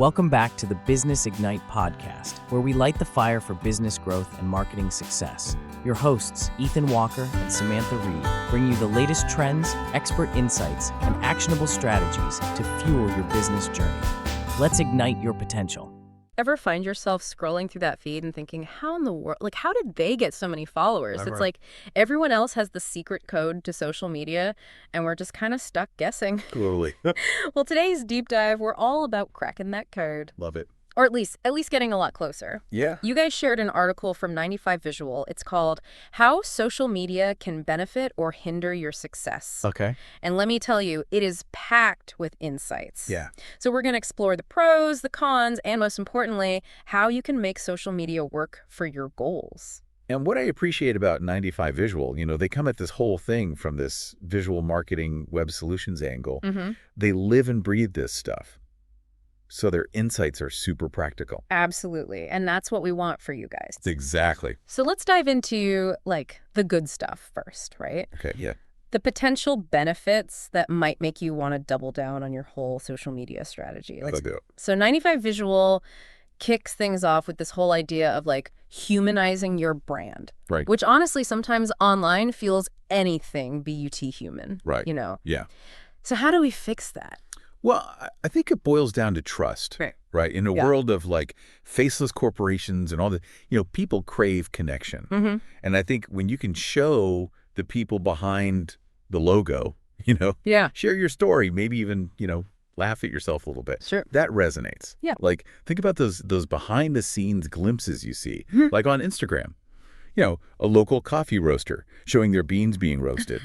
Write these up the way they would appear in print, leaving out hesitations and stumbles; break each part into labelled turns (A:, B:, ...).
A: Welcome back to the Business Ignite podcast, where we light the fire for business growth and marketing success. Your hosts, Ethan Walker and Samantha Reed, bring you the latest trends, expert insights, and actionable strategies to fuel your business journey. Let's ignite your potential.
B: Ever find yourself scrolling through that feed and thinking, how in the world, how did they get so many followers? It's like everyone else has the secret code to social media, and we're just kind of stuck guessing.
C: Totally.
B: Well, today's deep dive, we're all about cracking that code.
C: Love it.
B: Or at least getting a lot closer.
C: Yeah.
B: You guys shared an article from 95 Visual. It's called How Social Media Can Benefit or Hinder Your Success.
C: Okay.
B: And let me tell you, it is packed with insights.
C: Yeah.
B: So we're going to explore the pros, the cons, and most importantly, how you can make social media work for your goals.
C: And what I appreciate about 95 Visual, they come at this whole thing from this visual marketing web solutions angle.
B: Mm-hmm.
C: They live and breathe this stuff. So their insights are super practical.
B: Absolutely. And that's what we want for you guys.
C: Exactly.
B: So let's dive into the good stuff first, right?
C: Okay, yeah.
B: The potential benefits that might make you want to double down on your whole social media strategy.
C: Let's do it.
B: So 95 Visual kicks things off with this whole idea of humanizing your brand.
C: Right.
B: Which honestly sometimes online feels anything but human.
C: Right. Yeah.
B: So how do we fix that?
C: Well, I think it boils down to trust, right? In a world of faceless corporations and all the, people crave connection.
B: Mm-hmm.
C: And I think when you can show the people behind the logo, share your story, maybe even, laugh at yourself a little bit.
B: Sure.
C: That resonates.
B: Yeah.
C: Think about those behind the scenes glimpses you see, like on Instagram, a local coffee roaster showing their beans being roasted.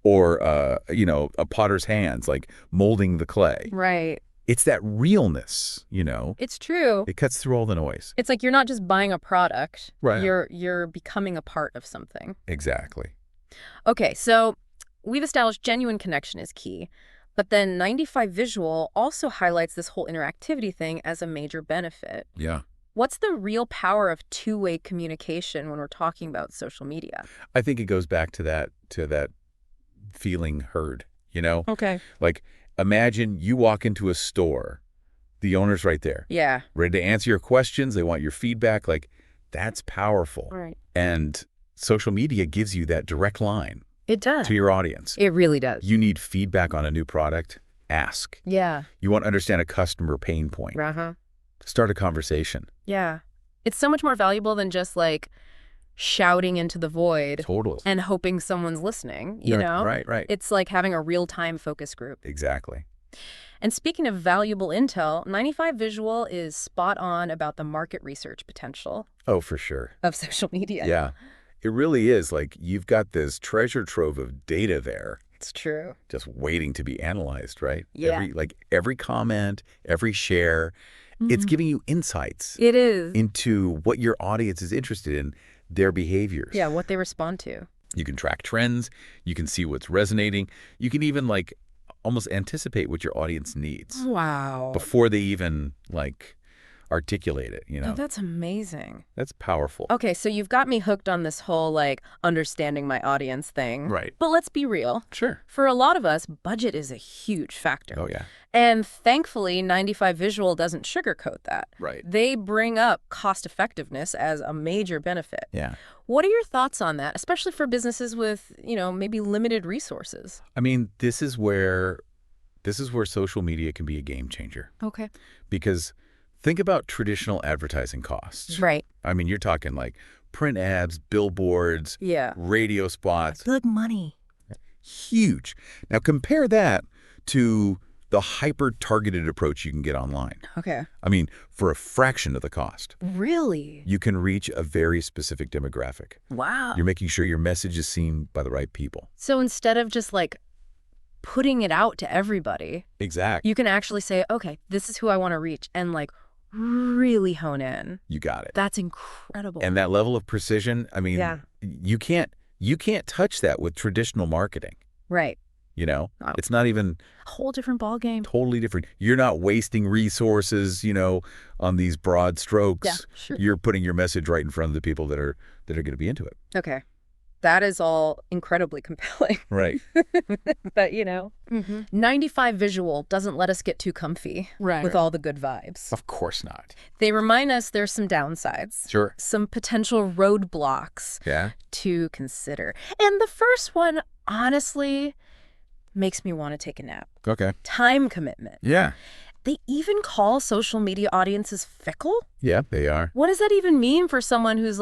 C: Or, a potter's hands, molding the clay.
B: Right.
C: It's that realness,
B: It's true.
C: It cuts through all the noise.
B: It's you're not just buying a product.
C: Right.
B: You're becoming a part of something.
C: Exactly.
B: Okay, so we've established genuine connection is key. But then 95 Visual also highlights this whole interactivity thing as a major benefit.
C: Yeah.
B: What's the real power of two-way communication when we're talking about social media?
C: I think it goes back to that feeling heard,
B: Okay.
C: Imagine you walk into a store, the owner's right there.
B: Yeah.
C: Ready to answer your questions. They want your feedback. That's powerful.
B: Right.
C: And social media gives you that direct line
B: It does.
C: to your audience.
B: It really does.
C: You need feedback on a new product? Ask.
B: Yeah.
C: You want to understand a customer pain point?
B: Uh-huh.
C: Start a conversation.
B: Yeah. It's so much more valuable than just shouting into the void
C: Totally.
B: and hoping someone's listening, you know?
C: Right.
B: It's like having a real-time focus group.
C: Exactly.
B: And speaking of valuable intel, 95 Visual is spot on about the market research potential
C: Oh, for sure.
B: of social media.
C: Yeah. It really is. You've got this treasure trove of data there
B: It's true.
C: just waiting to be analyzed, right?
B: Yeah.
C: Every comment, every share, it's giving you insights
B: It is.
C: into what your audience is interested in, their behaviors.
B: Yeah, what they respond to.
C: You can track trends. You can see what's resonating. You can even almost anticipate what your audience needs
B: Wow.
C: before they even articulate it,
B: Oh, that's amazing.
C: That's powerful.
B: Okay, so you've got me hooked on this whole understanding my audience thing.
C: Right.
B: But let's be real.
C: Sure.
B: For a lot of us, budget is a huge factor.
C: Oh, yeah.
B: And thankfully, 95 Visual doesn't sugarcoat that.
C: Right.
B: They bring up cost effectiveness as a major benefit.
C: Yeah.
B: What are your thoughts on that, especially for businesses with, maybe limited resources?
C: I mean, this is where social media can be a game changer.
B: Okay.
C: Because think about traditional advertising costs.
B: Right.
C: I mean, you're talking print ads, billboards,
B: Yeah.
C: radio spots.
B: Good money.
C: Huge. Now compare that to the hyper-targeted approach you can get online.
B: Okay.
C: I mean, for a fraction of the cost,
B: Really?
C: you can reach a very specific demographic.
B: Wow.
C: You're making sure your message is seen by the right people.
B: So instead of just putting it out to everybody,
C: Exactly.
B: you can actually say, okay, this is who I want to reach, and really hone in.
C: You got it.
B: That's incredible.
C: And that level of precision, I mean,
B: Yeah.
C: you can't touch that with traditional marketing.
B: Right.
C: Wow.
B: Oh.
C: It's not even
B: A whole different ballgame.
C: totally different. You're not wasting resources, on these broad strokes.
B: Yeah, sure.
C: You're putting your message right in front of the people that are going to be into it.
B: Okay. That is all incredibly compelling.
C: Right.
B: But, 95 visual doesn't let us get too comfy with all the good vibes.
C: Of course not.
B: They remind us there's some downsides.
C: Sure.
B: Some potential roadblocks
C: Yeah.
B: to consider. And the first one, honestly, makes me want to take a nap.
C: Okay.
B: Time commitment.
C: Yeah.
B: They even call social media audiences fickle?
C: Yeah, they are.
B: What does that even mean for someone who's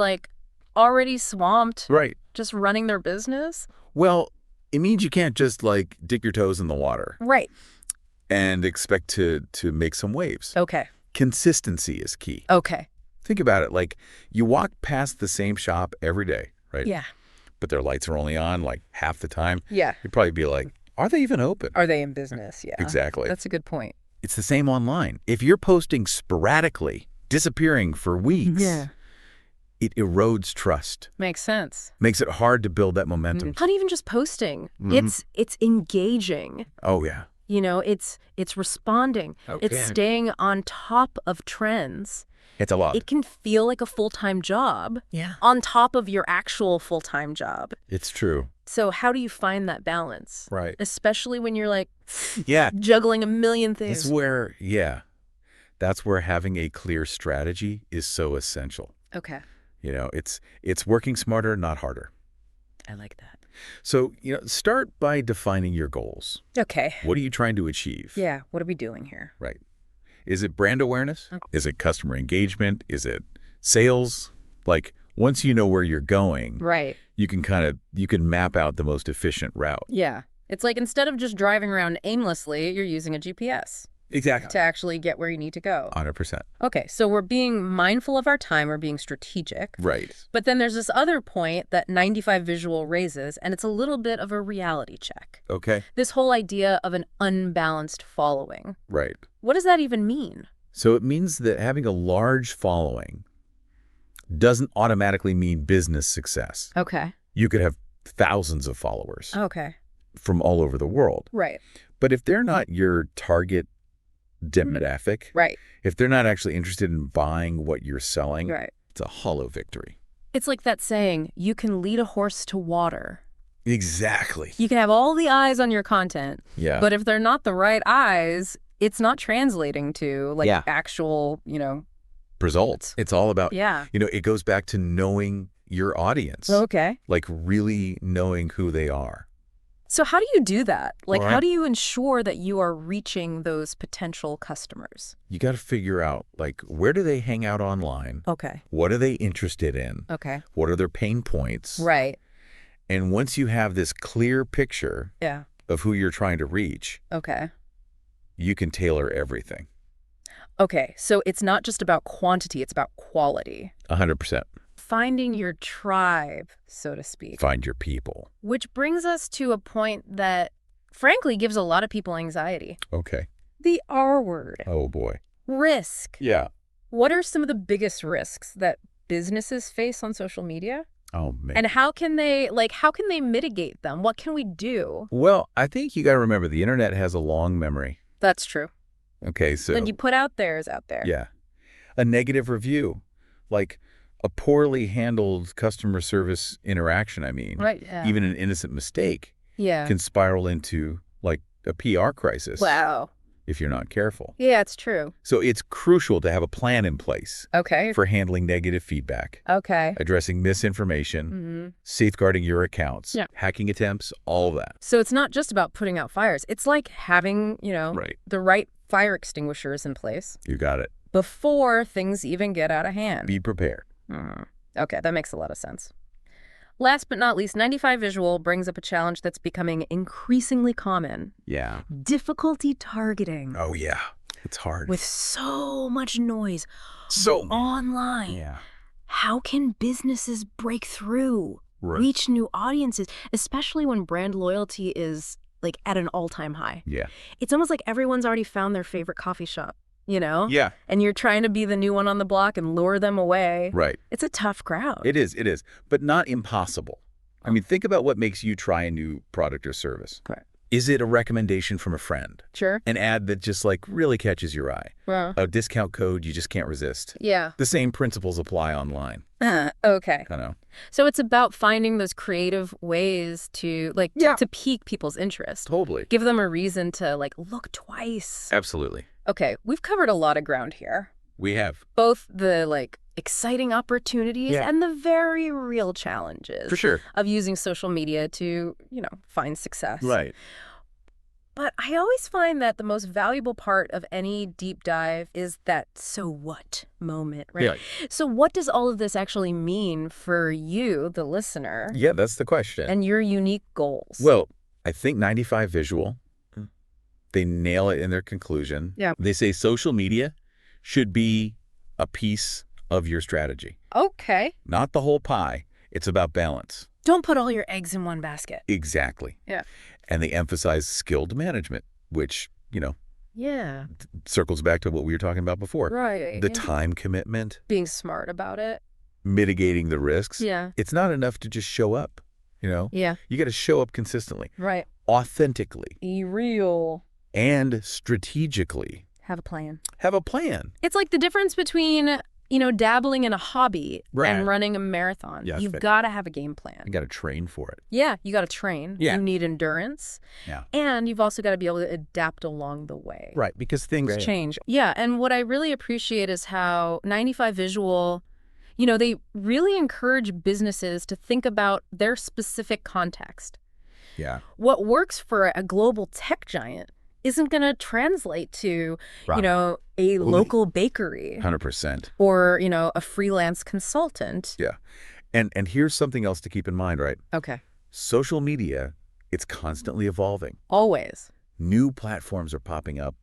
B: already swamped,
C: Right.
B: just running their business?
C: Well, it means you can't just dip your toes in the water.
B: Right.
C: And expect to make some waves.
B: Okay.
C: Consistency is key.
B: Okay.
C: Think about it. You walk past the same shop every day, right?
B: Yeah.
C: But their lights are only on half the time.
B: Yeah.
C: You'd probably be like, are they even open?
B: Are they in business? Yeah.
C: Exactly.
B: That's a good point.
C: It's the same online. If you're posting sporadically, disappearing for weeks, it erodes trust.
B: Makes sense.
C: Makes it hard to build that momentum.
B: Not even just posting. It's engaging.
C: Oh, yeah.
B: It's responding.
C: Okay.
B: It's staying on top of trends.
C: It's a lot.
B: It can feel like a full-time job.
C: Yeah.
B: On top of your actual full-time job.
C: It's true.
B: So how do you find that balance?
C: Right.
B: Especially when you're
C: Yeah.
B: juggling a million things.
C: That's where having a clear strategy is so essential.
B: Okay.
C: It's working smarter, not harder.
B: I like that.
C: So, start by defining your goals.
B: Okay.
C: What are you trying to achieve?
B: Yeah. What are we doing here?
C: Right. Is it brand awareness? Okay. Is it customer engagement? Is it sales? Once you know where you're going,
B: right,
C: you can map out the most efficient route.
B: Yeah. It's instead of just driving around aimlessly, you're using a GPS.
C: Exactly.
B: To actually get where you need to go.
C: 100%.
B: Okay, so we're being mindful of our time, we're being strategic.
C: Right.
B: But then there's this other point that 95 visual raises, and it's a little bit of a reality check.
C: Okay.
B: This whole idea of an unbalanced following.
C: Right.
B: What does that even mean?
C: So it means that having a large following doesn't automatically mean business success.
B: Okay.
C: You could have thousands of followers.
B: Okay.
C: From all over the world.
B: Right.
C: But if they're not your target demographic,
B: right,
C: if they're not actually interested in buying what you're selling,
B: right,
C: it's a hollow victory.
B: It's like that saying, you can lead a horse to water.
C: Exactly.
B: You can have all the eyes on your content,
C: yeah,
B: but if they're not the right eyes, it's not translating to actual,
C: results. It's all about,
B: yeah,
C: it goes back to knowing your audience.
B: Okay.
C: Really knowing who they are.
B: So how do you do that?
C: Right.
B: How do you ensure that you are reaching those potential customers?
C: You got to figure out, where do they hang out online?
B: Okay.
C: What are they interested in?
B: Okay.
C: What are their pain points?
B: Right.
C: And once you have this clear picture of who you're trying to reach,
B: okay,
C: you can tailor everything.
B: Okay. So it's not just about quantity, it's about quality.
C: 100%.
B: Finding your tribe, so to speak.
C: Find your people.
B: Which brings us to a point that, frankly, gives a lot of people anxiety.
C: Okay.
B: The R word.
C: Oh, boy.
B: Risk.
C: Yeah.
B: What are some of the biggest risks that businesses face on social media?
C: Oh, man.
B: And how can they mitigate them? What can we do?
C: Well, I think you got to remember the internet has a long memory.
B: That's true.
C: Okay, so.
B: What you put out there is out there.
C: Yeah. A negative review. A poorly handled customer service interaction,
B: Right, yeah.
C: even an innocent mistake
B: Yeah.
C: can spiral into, a PR crisis.
B: Wow.
C: If you're not careful.
B: Yeah, it's true.
C: So it's crucial to have a plan in place
B: Okay.
C: for handling negative feedback,
B: Okay.
C: addressing misinformation, safeguarding your accounts, hacking attempts, all of that.
B: So it's not just about putting out fires. It's like having,
C: Right.
B: the right fire extinguishers in place
C: You got it.
B: before things even get out of hand.
C: Be prepared.
B: Okay, that makes a lot of sense. Last but not least, 95 Visual brings up a challenge that's becoming increasingly common.
C: Yeah.
B: Difficulty targeting.
C: Oh, yeah. It's hard.
B: With so much noise
C: so
B: online.
C: Yeah.
B: How can businesses break through, reach new audiences, especially when brand loyalty is at an all-time high?
C: Yeah.
B: It's almost like everyone's already found their favorite coffee shop.
C: Yeah.
B: And you're trying to be the new one on the block and lure them away.
C: Right.
B: It's a tough crowd.
C: It is. But not impossible. I mean, think about what makes you try a new product or service.
B: Correct.
C: Is it a recommendation from a friend?
B: Sure.
C: An ad that just like really catches your eye?
B: Well,
C: A discount code you just can't resist?
B: yeah.
C: The same principles apply online.
B: Okay.
C: I know.
B: So it's about finding those creative ways to to pique people's interest.
C: Totally.
B: Give them a reason to look twice.
C: Absolutely.
B: Okay, we've covered a lot of ground here.
C: We have.
B: Both the exciting opportunities
C: Yeah.
B: and the very real challenges
C: For sure.
B: of using social media to, find success.
C: Right.
B: But I always find that the most valuable part of any deep dive is that so what moment, right?
C: Yeah.
B: So what does all of this actually mean for you, the listener,
C: Yeah, that's the question.
B: and your unique goals?
C: Well, I think 95 Visual, they nail it in their conclusion.
B: Yeah.
C: They say social media should be a piece of your strategy.
B: Okay.
C: Not the whole pie. It's about balance.
B: Don't put all your eggs in one basket.
C: Exactly.
B: Yeah.
C: And they emphasize skilled management, which,
B: Yeah.
C: circles back to what we were talking about before.
B: Right.
C: The time commitment,
B: Being smart about it.
C: mitigating the risks.
B: Yeah.
C: It's not enough to just show up,
B: Yeah.
C: You got to show up consistently,
B: Right.
C: authentically,
B: Be real.
C: and strategically.
B: Have a plan.
C: Have a plan.
B: It's like the difference between, dabbling in a hobby
C: Right.
B: and running a marathon.
C: Yeah,
B: You've
C: right.
B: got to have a game plan.
C: You got to train for it.
B: Yeah, you got to train.
C: Yeah.
B: You need endurance.
C: Yeah.
B: And you've also got to be able to adapt along the way.
C: Right, because things
B: Change. Yeah, and what I really appreciate is how 95 Visual, they really encourage businesses to think about their specific context.
C: Yeah.
B: What works for a global tech giant isn't going to translate to,
C: Right.
B: a local bakery
C: 100%.
B: or, a freelance consultant.
C: Yeah. And here's something else to keep in mind, right?
B: Okay.
C: Social media, it's constantly evolving.
B: Always.
C: New platforms are popping up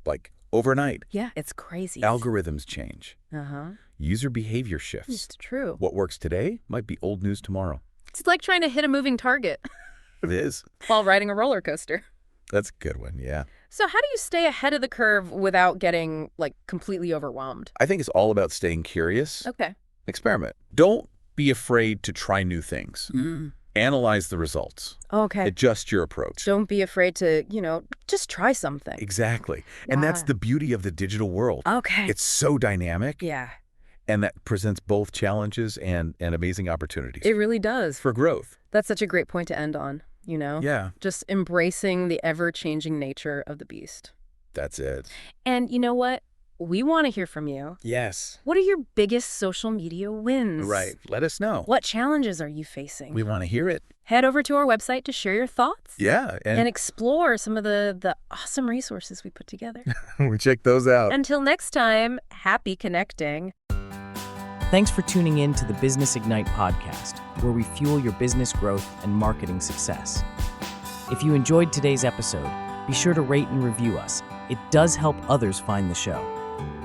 C: like overnight.
B: Yeah, it's crazy.
C: Algorithms change.
B: Uh-huh.
C: User behavior shifts.
B: It's true.
C: What works today might be old news tomorrow.
B: It's like trying to hit a moving target
C: It is.
B: while riding a roller coaster.
C: That's a good one, yeah.
B: So how do you stay ahead of the curve without getting, completely overwhelmed?
C: I think it's all about staying curious.
B: Okay.
C: Experiment. Don't be afraid to try new things. Analyze the results.
B: Okay.
C: Adjust your approach.
B: Don't be afraid to, just try something.
C: Exactly. And that's
B: Yeah.
C: the beauty of the digital world.
B: Okay.
C: It's so dynamic,
B: Yeah,
C: and that presents both challenges and amazing opportunities
B: it really does.
C: for growth.
B: That's such a great point to end on,
C: Yeah,
B: Just embracing the ever-changing nature of the beast.
C: that's it.
B: And you know what? We want to hear from you.
C: Yes.
B: What are your biggest social media wins?
C: Right. Let us know.
B: What challenges are you facing?
C: We want to hear it.
B: Head over to our website to share your thoughts.
C: Yeah.
B: And explore some of the awesome resources we put together.
C: we check those out.
B: Until next time, happy connecting.
A: Thanks for tuning in to the Business Ignite podcast, where we fuel your business growth and marketing success. If you enjoyed today's episode, be sure to rate and review us. It does help others find the show.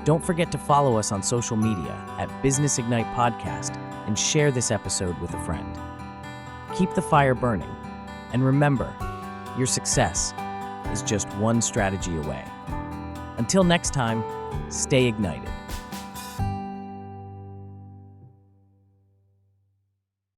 A: Don't forget to follow us on social media at Business Ignite Podcast and share this episode with a friend. Keep the fire burning, and remember, your success is just one strategy away. Until next time, stay ignited.